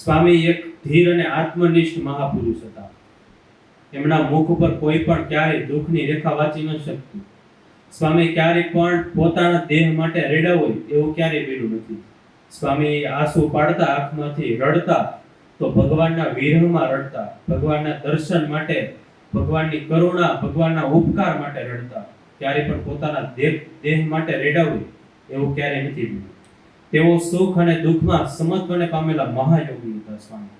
સ્વામી એક ધીર અને આત્મનિષ્ઠ મહાપુરુષ હતા. એમના મુખ ઉપર કોઈ પણ ક્યારેય દુઃખની રેખા વાંચી ન શકતું. સ્વામી ક્યારેય પણ પોતાના દેહ માટે રેડા હોય એવું ક્યારેય બોલ્યું નથી. સ્વામી આંસુ પાડતા, આંખમાંથી રડતા તો ભગવાનના વિરહમાં રડતા, ભગવાનના દર્શન માટે, ભગવાનની કરુણા, ભગવાનના ઉપકાર માટે રડતા. ક્યારેય પણ પોતાના દેહ માટે રેડા હોય એવું ક્યારેય નથી બોલ્યું. તેઓ સુખ અને દુઃખમાં સમત્વને પામેલા મહાયોગી હતા સ્વામી.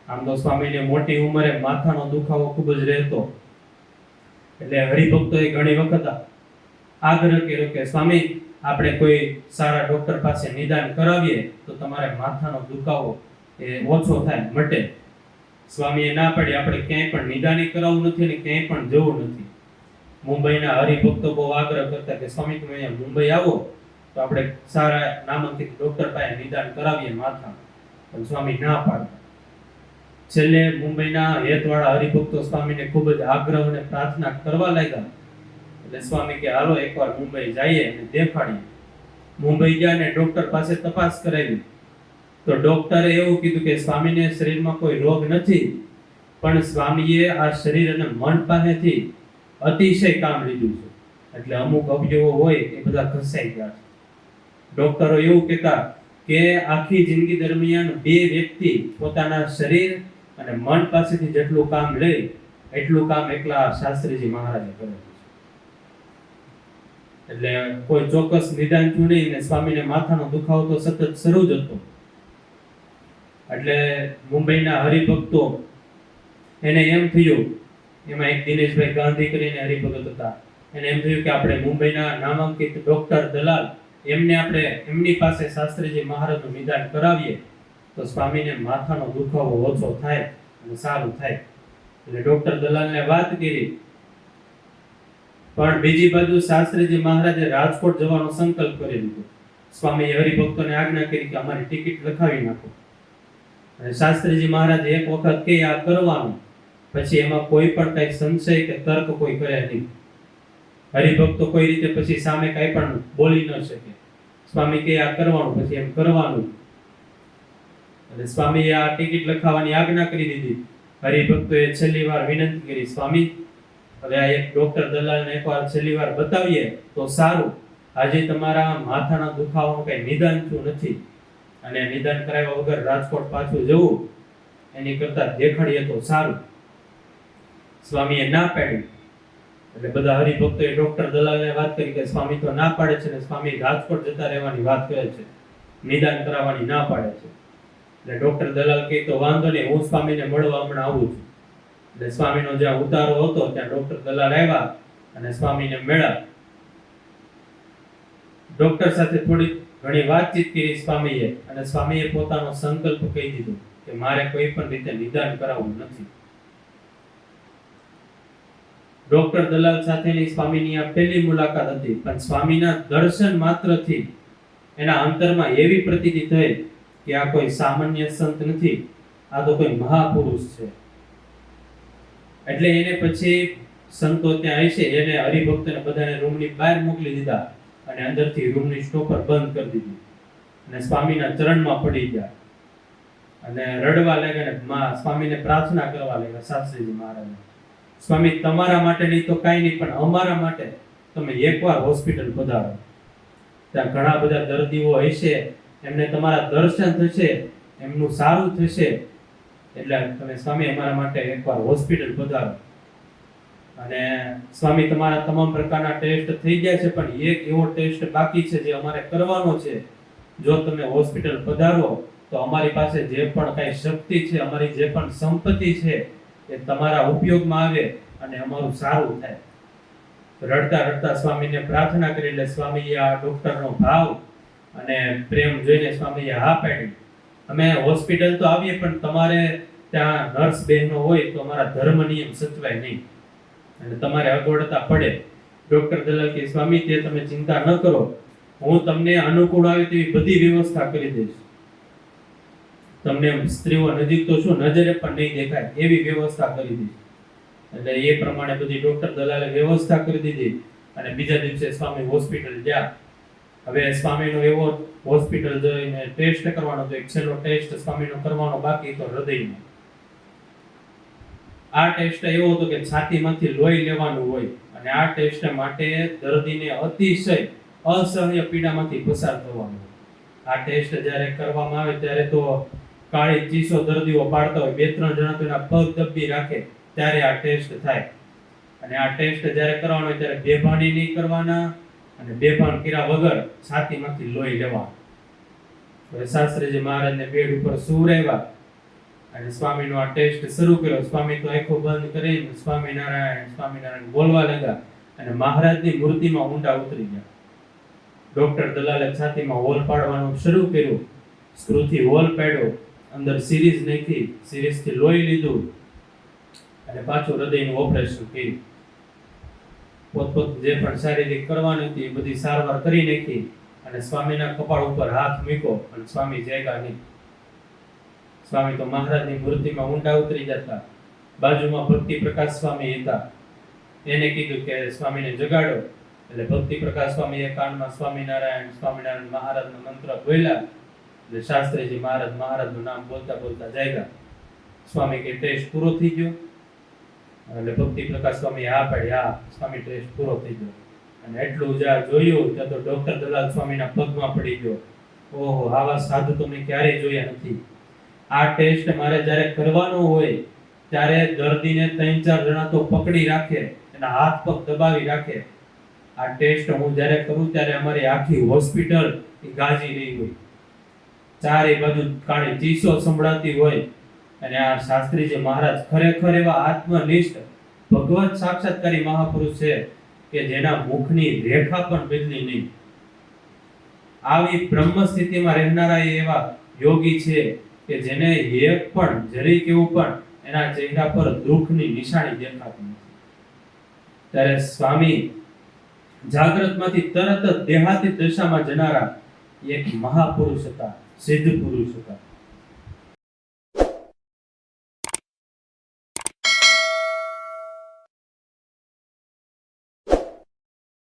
આમ તો સ્વામીને મોટી ઉંમરે માથાનો દુખાવો ખૂબ જ રહેતો, એટલે હરિભક્તોએ ઘણી વખત આગ્રહ કર્યો કે સ્વામી, આપણે કોઈ સારા ડોક્ટર પાસે નિદાન કરાવીએ તો તમારે માથાનો દુખાવો એ ઓછો થાય, મટે. સ્વામીએ ના પાડી, આપણે ક્યાંય પણ નિદાન કરાવવું નથી અને ક્યાંય પણ જવું નથી. મુંબઈના હરિભક્તો બહુ આગ્રહ કરતા કે સ્વામી તમે અહીંયા મુંબઈ આવો તો આપણે સારા નામાંકિત ડોક્ટર પાસે નિદાન કરાવીએ માથાનું. પણ સ્વામી ના પાડતા. છેલ્લે મુંબઈના હેતવાળા હરિભક્તો સ્વામીને ખૂબ જ આગ્રહ અને પ્રાર્થના કરવા લાગ્યા. એટલે સ્વામી કે હાલો એકવાર મુંબઈ જઈએ અને દેખાડીએ. મુંબઈ ગયા અને ડોક્ટર પાસે તપાસ કરાવી તો ડોક્ટરે એવું કીધું કે સ્વામીને શરીરમાં કોઈ રોગ નથી, પણ સ્વામીએ આ શરીર અને મન પાસેથી અતિશય કામ લીધું છે, એટલે અમુક અવયવો હોય એ બધા ઘસાઈ ગયા છે. ડોક્ટરો એવું કહેતા કે આખી જિંદગી દરમિયાન બે વ્યક્તિ પોતાના શરીર અને મન પાસેથી જેટલું કામ લે એટલું કામ એકલા શાસ્ત્રીજી મહારાજે કરેલું છે. એટલે કોઈ ચોક્કસ નિદાન થયું નહીં ને સ્વામીને માથાનો દુખાવો તો સતત શરૂ જ હતો. એટલે મુંબઈના હરિભક્તો એને એમ થયું, એમાં એક દિનેશભાઈ ગાંધી કરીને હરિભગત હતા, એને એમ થયું કે આપણે મુંબઈના નામાંકિત ડોક્ટર દલાલ એમની પાસે શાસ્ત્રીજી મહારાજનું નિદાન કરાવીએ તો સ્વામીને માથાનો દુખાવો ઓછો થાય અને સારું થાય. એટલે ડોક્ટર દલાલને વાત કરી. પણ બીજી બાજુ શાસ્ત્રીજી મહારાજે રાજકોટ જવાનો સંકલ્પ કરી લીધો. સ્વામીએ હરિભક્તોને આજ્ઞા કરી કે અમારી ટિકિટ લખાવી નાખો. અને શાસ્ત્રીજી મહારાજ એક વખત કે આ કરવાનું, પછી એમાં કોઈ પણ કઈ સંશય કે તર્ક કોઈ કરે નહીં. હરિભક્તો કોઈ રીતે પછી સામે કઈ પણ બોલી ન શકે. સ્વામી કે આ કરવાનું, પછી એમ કરવાનું. એટલે સ્વામીએ આ ટિકિટ લખાવવાની આજ્ઞા કરી દીધી. હરિભક્તોએ છેલ્લી વાર વિનંતી કરી, સ્વામી હવે આ એક ડોક્ટર દલાલને એકવાર છેલ્લી વાર બતાવીએ તો સારું. આજે તમારા માથાના દુખાવાનું કઈ નિદાન થયું નથી અને નિદાન કરાવ્યા વગર રાજકોટ પાછું જવું એની કરતા દેખાડીએ તો સારું. સ્વામીએ ના પાડી. એટલે બધા હરિભક્તોએ ડોક્ટર દલાલને વાત કરી કે સ્વામી તો ના પાડે છે ને સ્વામી રાજકોટ જતા રહેવાની વાત કરે છે, નિદાન કરાવવાની ના પાડે છે. એટલે ડોક્ટર દલાલ કહે તો વાંધો નહીં, હું સ્વામીને મળવા હમણાં આવું છું. એટલે સ્વામીનો જ્યાં ઉતારો હતો ત્યાં ડોક્ટર દલાલ આવ્યા અને સ્વામીને મળ્યા. ડોક્ટર સાથે થોડી ઘણી વાતચીત કરી સ્વામીએ, અને સ્વામીએ પોતાનો સંકલ્પ કહી દીધો કે મારે કોઈ પણ રીતે નિદાન કરાવવું નથી. ડોક્ટર દલાલ સાથેની સ્વામીની આ પહેલી મુલાકાત હતી, પણ સ્વામીના દર્શન માત્રથી એના અંતરમાં એવી પ્રતીતિ થઈ કે આ કોઈ સામાન્ય સંત નથી, આ તો કોઈ મહાપુરુષ છે. એટલે એને પછી સંતો ત્યાં હશે એને હરિભક્તોને બધાને રૂમની બહાર મોકલી દીધા અને અંદરથી રૂમની સ્ટોપર બંધ કરી દીધી અને સ્વામીના ચરણમાં પડી ગયા અને રડવા લાગ્યા અને સ્વામીને પ્રાર્થના કરવા લાગ્યા. શાસ્ત્રીજી મહારાજ, સ્વામી તમારા માટે નહીં તો કાંઈ નહીં, પણ અમારા માટે તમે એકવાર હોસ્પિટલ પધારો. ત્યાં ઘણા બધા દર્દીઓ હશે, એમને તમારા દર્શન થશે, એમનું સારું થશે, એટલે તમે સ્વામી અમારા માટે એકવાર હોસ્પિટલ પધારો. અને સ્વામી તમારા તમામ પ્રકારના ટેસ્ટ થઈ ગયા છે, પણ એક એવો ટેસ્ટ બાકી છે જે અમારે કરવાનો છે. જો તમે હોસ્પિટલ પધારો તો અમારી પાસે જે પણ કઈ શક્તિ છે, અમારી જે પણ સંપત્તિ છે એ તમારા ઉપયોગમાં આવે અને અમારું સારું થાય. રડતા રડતા સ્વામીને પ્રાર્થના કરી. એટલે સ્વામીએ આ ડોક્ટરનો ભાવ અને પ્રેમ જોઈને સ્વામીએ હા પાડી. અમે હોસ્પિટલ તો આવીએ પણ તમારે ત્યાં નર્સ બહેનો હોય તો અમારા ધર્મ નિયમ સચવાય નહીં અને તમારે અગવડતા પડે. ડોક્ટર દલાલ કે સ્વામી તે તમે ચિંતા ન કરો, હું તમને અનુકૂળ આવે તેવી બધી વ્યવસ્થા કરી દઈશ. તમને સ્ત્રીઓ નજીક તો શું નજરે પણ નહીં દેખાય એવી વ્યવસ્થા કરી દઈશ. એટલે એ પ્રમાણે બધી ડોક્ટર દલાલે વ્યવસ્થા કરી દીધી અને બીજા દિવસે સ્વામી હોસ્પિટલ ગયા હવે સ્વામીનો એવો હોસ્પિટલ જઈને ટેસ્ટ કરવાનો તો એક છેલ્લો ટેસ્ટ સ્વામીનો કરવાનો બાકી તો હૃદયનો. આ ટેસ્ટ એવો હતો કે છાતીમાંથી લોહી લેવાનું હોય અને આ ટેસ્ટ માટે દર્દીને અતિશય અસહ્ય પીડામાંથી પસાર થવાનું હોય. આ ટેસ્ટ જ્યારે કરવામાં આવે ત્યારે તો કાળી ચીસો દર્દીઓ પાડતા હોય, 2-3 જણા તો એના પગ દબી રાખે ત્યારે આ ટેસ્ટ થાય. અને આ ટેસ્ટ જ્યારે કરવાનો હોય ત્યારે બેભાની નહીં કરવાના અને બેભાન કર્યા વગર છાતીમાંથી લોહી લેવાનું. હવે શાસ્ત્રીજી મહારાજને બેડ ઉપર સુવડાવ્યા અને સ્વામીનો આ ટેસ્ટ શરૂ કર્યો. સ્વામી તો આંખો બંધ કરીને સ્વામિનારાયણ સ્વામિનારાયણ બોલવા લાગ્યા અને મહારાજની મૂર્તિમાં ઊંડા ઉતરી ગયા. ડોક્ટર દલાલે છાતીમાં હોલ પાડવાનું શરૂ કર્યું. સ્ક્રૂથી હોલ પાડ્યો, અંદર સિરીઝ નાખી, સિરીઝથી લોહી લીધું અને પાછું હૃદયનું ઓપરેશન કર્યું. પોતપોત જે પણ શારીરિક કરવાની હતી એ બધી સારવાર કરી નાખી અને સ્વામીના કપાળ ઉપર હાથ મૂક્યો અને સ્વામી જાગ્યા નહીં. સ્વામી તો મહારાજની મૂર્તિમાં ઊંડા ઉતરી જતા. બાજુમાં ભક્તિ પ્રકાશ સ્વામી હતા. એને કીધું કે સ્વામીને જગાડો. એટલે ભક્તિ પ્રકાશ સ્વામીએ કાનમાં સ્વામિનારાયણ સ્વામિનારાયણ મહારાજનો મંત્ર બોલ્યા. એટલે શાસ્ત્રીજી મહારાજનું નામ બોલતા બોલતા જાગ્યા. સ્વામી કે ટેસ્ટ પૂરો થઈ ગયો? એટલે ભક્તિ પ્રકાશ સ્વામી હા પાડી, હા સ્વામી ટેસ્ટ પૂરો થઈ ગયો. અને એટલું જ્યાં જોયું ત્યાં તો ડોક્ટર દલાલ સ્વામીના પગમાં પડી ગયો. ઓહો, આવા સાધુ તો મેં ક્યારેય જોયા નથી. આ ટેસ્ટ મારે જ્યારે કરવાનો હોય ત્યારે દર્દીને 3-4 જણા તો પકડી રાખે, એના હાથ પગ દબાવી રાખે. આ ટેસ્ટ હું જ્યારે કરું ત્યારે અમારી આખી હોસ્પિટલ ગાજી રહી હોય, ચારે બાજુ કાળી ચીસો સંભળાતી હોય. અને આ શાસ્ત્રીજી મહારાજ ખરેખર એવા આત્મનિષ્ઠ ભગવત સાક્ષાત્કારી મહાપુરુષ છે કે જેના મુખની રેખા પણ બદલી નહીં. આવી બ્રહ્મ સ્થિતિમાં રહેનારા એવા યોગી છે કે જેને એક પણ જરીક એવું પણ એના ચહેરા પર દુઃખની નિશાની દેખાતી નથી. ત્યારે સ્વામી જાગ્રતમાંથી તરત જ દેહાતી દશામાં જનારા એક મહાપુરુષ હતા, સિદ્ધ પુરુષ હતા.